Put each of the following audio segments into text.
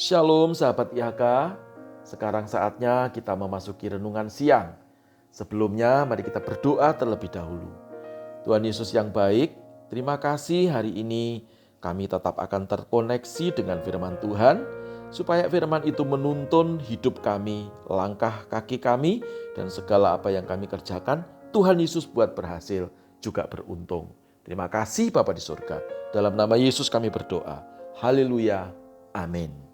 Shalom sahabat IHK, sekarang saatnya kita memasuki renungan siang. Sebelumnya mari kita berdoa terlebih dahulu. Tuhan Yesus yang baik, terima kasih hari ini kami tetap akan terkoneksi dengan firman Tuhan, supaya firman itu menuntun hidup kami, langkah kaki kami, dan segala apa yang kami kerjakan, Tuhan Yesus buat berhasil, juga beruntung. Terima kasih Bapa di surga, dalam nama Yesus kami berdoa. Haleluya, amin.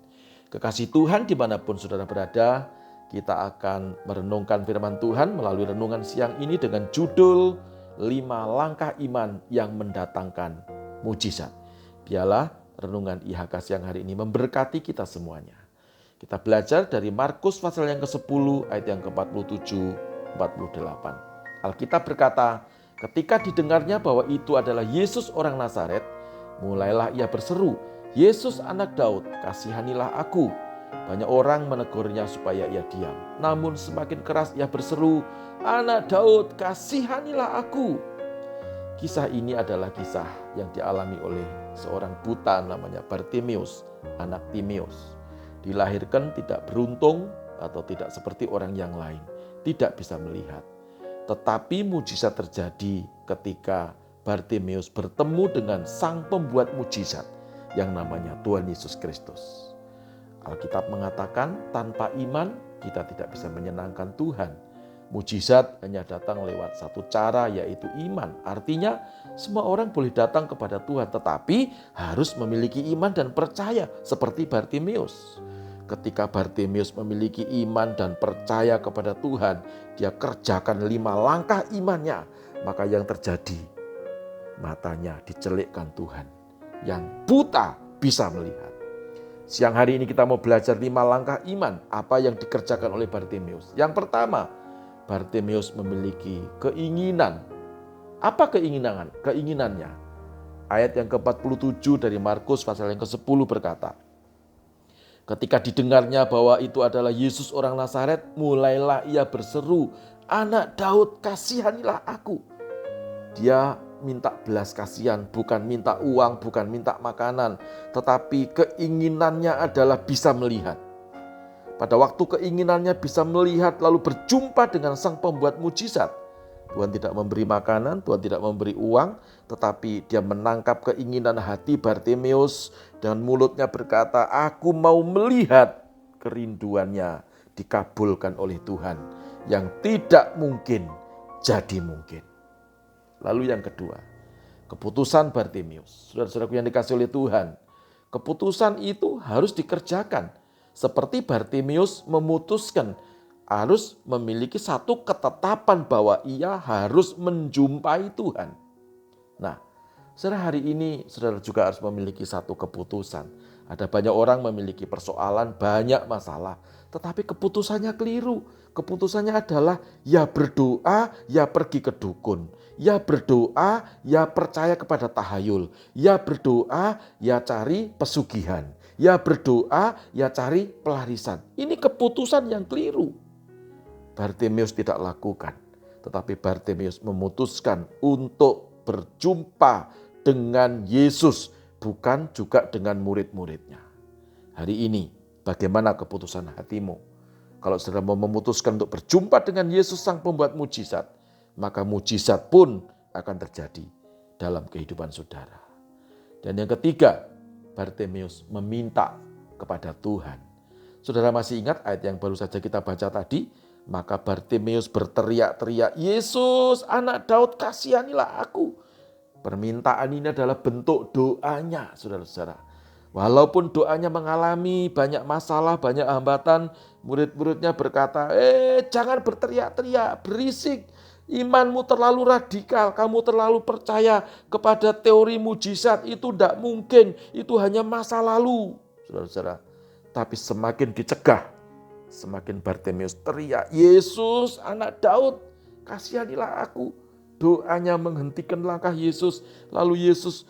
Kekasih Tuhan dimanapun saudara berada, kita akan merenungkan firman Tuhan melalui renungan siang ini dengan judul 5 langkah iman yang mendatangkan mujizat. Biarlah renungan IHK siang hari ini memberkati kita semuanya. Kita belajar dari Markus pasal yang ke-10 ayat yang ke-47-48. Alkitab berkata, ketika didengarnya bahwa itu adalah Yesus orang Nazaret, mulailah ia berseru, Yesus anak Daud, kasihanilah aku. Banyak orang menegurnya supaya ia diam. Namun semakin keras ia berseru, anak Daud, kasihanilah aku. Kisah ini adalah kisah yang dialami oleh seorang buta namanya Bartimeus, anak Timeus. Dilahirkan tidak beruntung atau tidak seperti orang yang lain, tidak bisa melihat. Tetapi mujizat terjadi ketika Bartimeus bertemu dengan sang pembuat mujizat yang namanya Tuhan Yesus Kristus. Alkitab mengatakan tanpa iman kita tidak bisa menyenangkan Tuhan. Mujizat hanya datang lewat satu cara, yaitu iman. Artinya semua orang boleh datang kepada Tuhan, tetapi harus memiliki iman dan percaya seperti Bartimeus. Ketika Bartimeus memiliki iman dan percaya kepada Tuhan, dia kerjakan 5 langkah imannya, maka yang terjadi, matanya dicelikkan Tuhan. Yang buta bisa melihat. Siang hari ini kita mau belajar 5 langkah iman apa yang dikerjakan oleh Bartimeus. Yang pertama, Bartimeus memiliki keinginan. Apa keinginannya? Ayat yang ke-47 dari Markus pasal yang ke-10 berkata, ketika didengarnya bahwa itu adalah Yesus orang Nazaret, mulailah ia berseru, anak Daud, kasihanilah aku. Dia minta belas kasihan, bukan minta uang, bukan minta makanan, tetapi keinginannya adalah bisa melihat. Pada waktu keinginannya bisa melihat lalu berjumpa dengan sang pembuat mujizat, Tuhan tidak memberi makanan, Tuhan tidak memberi uang, tetapi dia menangkap keinginan hati Bartimeus dan mulutnya berkata, aku mau melihat. Kerinduannya dikabulkan oleh Tuhan, yang tidak mungkin jadi mungkin. Lalu yang kedua, keputusan Bartimeus. Saudara-saudaraku yang dikasih oleh Tuhan, keputusan itu harus dikerjakan. Seperti Bartimeus memutuskan harus memiliki satu ketetapan bahwa ia harus menjumpai Tuhan. Nah, saudara, hari ini saudara juga harus memiliki satu keputusan. Ada banyak orang memiliki persoalan, banyak masalah, tetapi keputusannya keliru. Keputusannya adalah ya berdoa, ya pergi ke dukun. Ya berdoa, ya percaya kepada tahayul. Ya berdoa, ya cari pesugihan. Ya berdoa, ya cari pelarisan. Ini keputusan yang keliru. Bartimeus tidak lakukan. Tetapi Bartimeus memutuskan untuk berjumpa dengan Yesus, bukan juga dengan murid-muridnya. Hari ini, bagaimana keputusan hatimu? Kalau saudara mau memutuskan untuk berjumpa dengan Yesus sang pembuat mujizat, maka mujizat pun akan terjadi dalam kehidupan saudara. Dan yang ketiga, Bartimeus meminta kepada Tuhan. Saudara masih ingat ayat yang baru saja kita baca tadi? Maka Bartimeus berteriak-teriak, Yesus anak Daud, kasihanilah aku. Permintaan ini adalah bentuk doanya, saudara-saudara. Walaupun doanya mengalami banyak masalah, banyak hambatan, murid-muridnya berkata, jangan berteriak-teriak, berisik. Imanmu terlalu radikal, kamu terlalu percaya kepada teori mujizat, itu tidak mungkin, itu hanya masa lalu. Saudara-saudara, tapi semakin dicegah, semakin Bartimeus teriak, Yesus anak Daud, kasihanilah aku. Doanya menghentikan langkah Yesus, lalu Yesus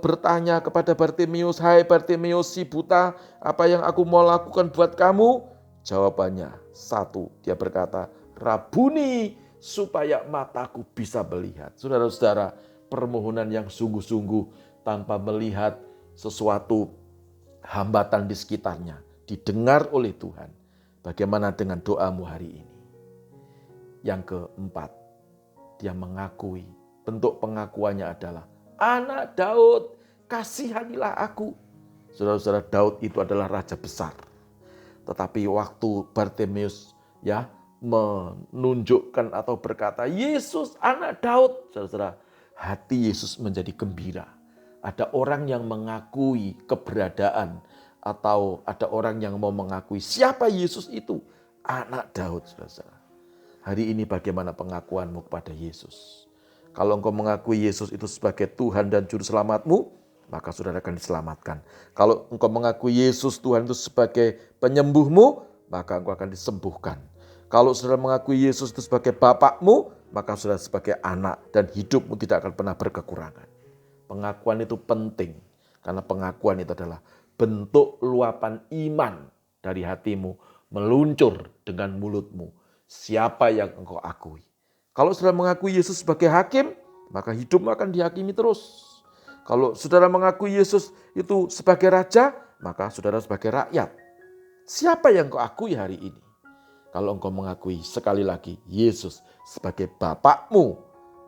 bertanya kepada Bartimeus, hai Bartimeus si buta, apa yang aku mau lakukan buat kamu? Jawabannya satu, dia berkata, Rabuni, supaya mataku bisa melihat. Saudara-saudara, permohonan yang sungguh-sungguh tanpa melihat sesuatu hambatan di sekitarnya. didengar oleh Tuhan. Bagaimana dengan doamu hari ini? Yang keempat, dia mengakui, bentuk pengakuannya adalah, Anak Daud, kasihanilah aku. Saudara-saudara, Daud itu adalah raja besar. Tetapi waktu Bartimeus menunjukkan atau berkata, Yesus anak Daud, saudara-saudara, hati Yesus menjadi gembira. Ada orang yang mengakui keberadaan, atau ada orang yang mau mengakui siapa Yesus itu, anak Daud, saudara-saudara. Hari ini bagaimana pengakuanmu kepada Yesus? Kalau engkau mengakui Yesus itu sebagai Tuhan dan Juru Selamatmu, maka saudara akan diselamatkan. Kalau engkau mengakui Yesus Tuhan itu sebagai penyembuhmu, maka engkau akan disembuhkan. Kalau saudara mengakui Yesus itu sebagai Bapakmu, maka saudara sebagai anak dan hidupmu tidak akan pernah berkekurangan. Pengakuan itu penting, karena pengakuan itu adalah bentuk luapan iman dari hatimu meluncur dengan mulutmu. Siapa yang engkau akui? Kalau saudara mengakui Yesus sebagai hakim, maka hidupmu akan dihakimi terus. Kalau saudara mengakui Yesus itu sebagai raja, maka saudara sebagai rakyat. Siapa yang engkau akui hari ini? Kalau engkau mengakui sekali lagi Yesus sebagai Bapakmu,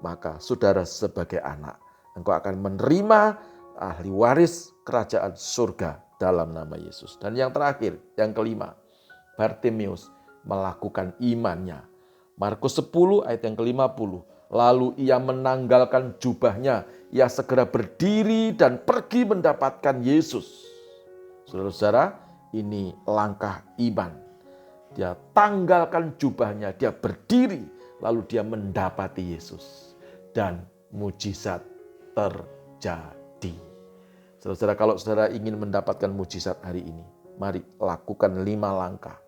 maka saudara sebagai anak. Engkau akan menerima ahli waris kerajaan surga dalam nama Yesus. Dan yang terakhir, yang kelima, Bartimeus melakukan imannya. Markus 10 ayat yang ke-50. Lalu ia menanggalkan jubahnya. Ia segera berdiri dan pergi mendapatkan Yesus. Saudara-saudara, ini langkah iman. Dia tanggalkan jubahnya, dia berdiri, lalu dia mendapati Yesus. Dan mujizat terjadi. Saudara-saudara, kalau saudara ingin mendapatkan mujizat hari ini, mari lakukan 5 langkah.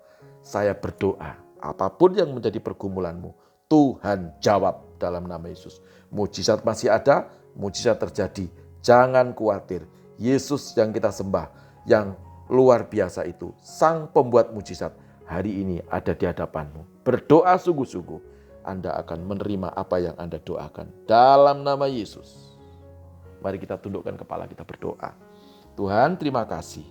Saya berdoa, apapun yang menjadi pergumulanmu, Tuhan jawab dalam nama Yesus. Mujizat masih ada, mujizat terjadi. Jangan khawatir, Yesus yang kita sembah, yang luar biasa itu, Sang Pembuat mujizat, hari ini ada di hadapanmu. Berdoa sungguh-sungguh, Anda akan menerima apa yang Anda doakan. Dalam nama Yesus. Mari kita tundukkan kepala, kita berdoa. Tuhan, terima kasih.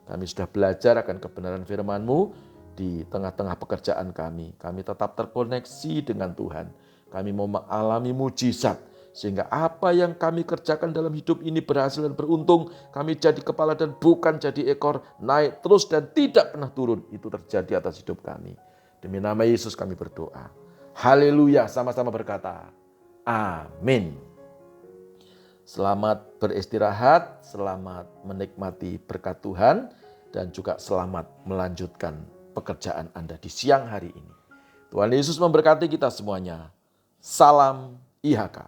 Kami sudah belajar akan kebenaran firman-Mu. Di tengah-tengah pekerjaan kami tetap terkoneksi dengan Tuhan. Kami mau mengalami mujizat, sehingga apa yang kami kerjakan dalam hidup ini berhasil dan beruntung. Kami jadi kepala dan bukan jadi ekor, naik terus dan tidak pernah turun. Itu terjadi atas hidup kami. Demi nama Yesus kami berdoa. Haleluya, sama-sama berkata, amin. Selamat beristirahat, selamat menikmati berkat Tuhan, dan juga selamat melanjutkan pekerjaan Anda di siang hari ini. Tuhan Yesus memberkati kita semuanya. Salam IHK.